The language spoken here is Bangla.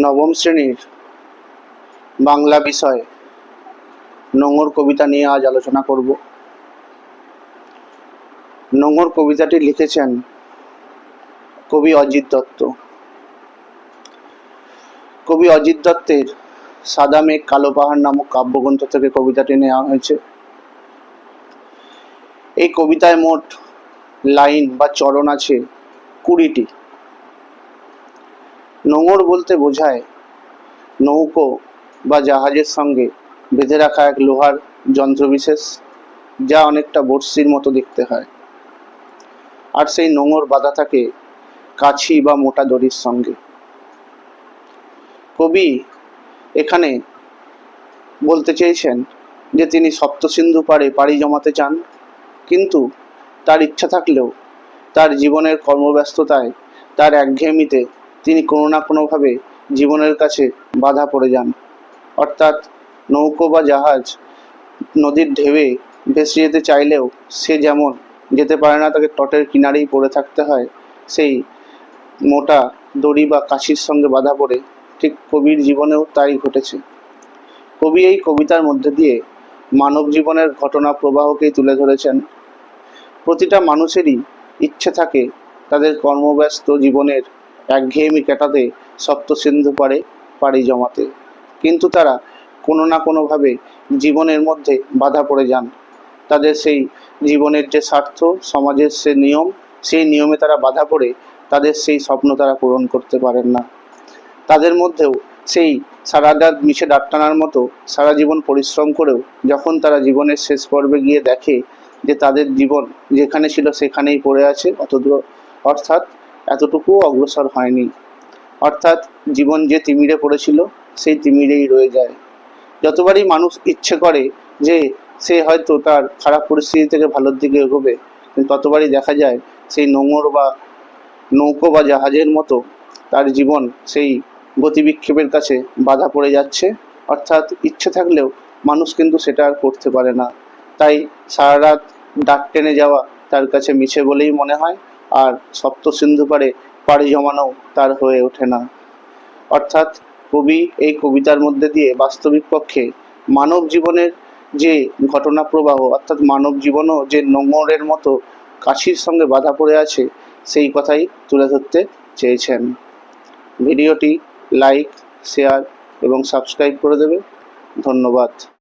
নবম শ্রেণীর বাংলা বিষয় নোঙর কবিতা নিয়ে আজ আলোচনা করব। নোঙর কবিতাটি লিখেছেন কবি অজিত দত্ত। কবি অজিত দত্তের সাদা মেঘ কালো পাহাড় নামক কাব্যগ্রন্থ থেকে কবিতাটি নেওয়া হয়েছে। এই কবিতায় মোট লাইন বা চরণ আছে 20টি। নোঙর বলতে বোঝায় নৌকো বা জাহাজের সঙ্গে বেঁধে রাখা এক লোহার যন্ত্রবিশেষ, যা অনেকটা বড়শির মতো দেখতে হয়। আর সেই নোঙর বাঁধা থাকে কাছি বা মোটা দড়ির সঙ্গে। কবি এখানে বলতে চেয়েছেন যে তিনি সপ্তসিন্ধু পাড়ে পাড়ি জমাতে চান, কিন্তু তার ইচ্ছা থাকলেও তার জীবনের কর্মব্যস্ততায়, তার একঘেয়েমিতে তিনি কোনো না কোনোভাবে জীবনের কাছে বাধা পড়ে যান। অর্থাৎ নৌকো বা জাহাজ নদীর ঢেউয়ে ভেসে যেতে চাইলেও সে যেমন যেতে পারে না, তাকে তটের কিনারেই পড়ে থাকতে হয় সেই মোটা দড়ি বা কাছির সঙ্গে বাধা পড়ে। ঠিক কবির জীবনেও তাই ঘটেছে। কবি এই কবিতার মধ্যে দিয়ে মানব জীবনের ঘটনা প্রবাহকেই তুলে ধরেছেন। প্রতিটা মানুষেরই ইচ্ছে থাকে তাদের কর্মব্যস্ত জীবনের একঘেয়েমি কাটাতে সপ্তসিন্ধু পাড়ে পাড়ি জমাতে, কিন্তু তারা কোনো না কোনোভাবে জীবনের মধ্যে বাধা পড়ে যান। তাদের সেই জীবনের যে স্বার্থ, সমাজের সে নিয়ম, সেই নিয়মে তারা বাধা পড়ে তাদের সেই স্বপ্ন তারা পূরণ করতে পারেন না। তাদের মধ্যেও সেই সারা রাত মিশে ডাক টানার মতো সারা জীবন পরিশ্রম করেও যখন তারা জীবনের শেষ পর্বে গিয়ে দেখে যে তাদের জীবন যেখানে ছিল সেখানেই পড়ে আছে, অর্থাৎ এতটুকুও অগ্রসর হয়নি। অর্থাৎ জীবন যে তিমিরে পড়েছিল সেই তিমিরেই রয়ে যায়। যতবারই মানুষ ইচ্ছে করে যে সে হয়তো তার খারাপ পরিস্থিতি থেকে ভালোর দিকে এগোবে, কিন্তু ততবারই দেখা যায় সেই নোঙর বা নৌকো বা জাহাজের মতো তার জীবন সেই গতিবিক্ষেপের কাছে বাধা পড়ে যাচ্ছে। অর্থাৎ ইচ্ছে থাকলেও মানুষ কিন্তু সেটা আর করতে পারে না। তাই সারা রাত ডাক টেনে যাওয়া তার কাছে মিছে বলেই মনে হয়, আর সপ্তসিন্ধু পাড়ে পাড়ি জমানো তার হয়ে ওঠে না। অর্থাৎ কবি এই কবিতার মধ্যে দিয়ে বাস্তবিক পক্ষে মানব জীবনের যে ঘটনা প্রবাহ, অর্থাৎ মানব জীবনও যে নোঙরের মতো কাছির সঙ্গে বাধা পড়ে আছে, সেই কথাই তুলে ধরতে চেয়েছেন। ভিডিওটি লাইক, শেয়ার এবং সাবস্ক্রাইব করে দেবে। ধন্যবাদ।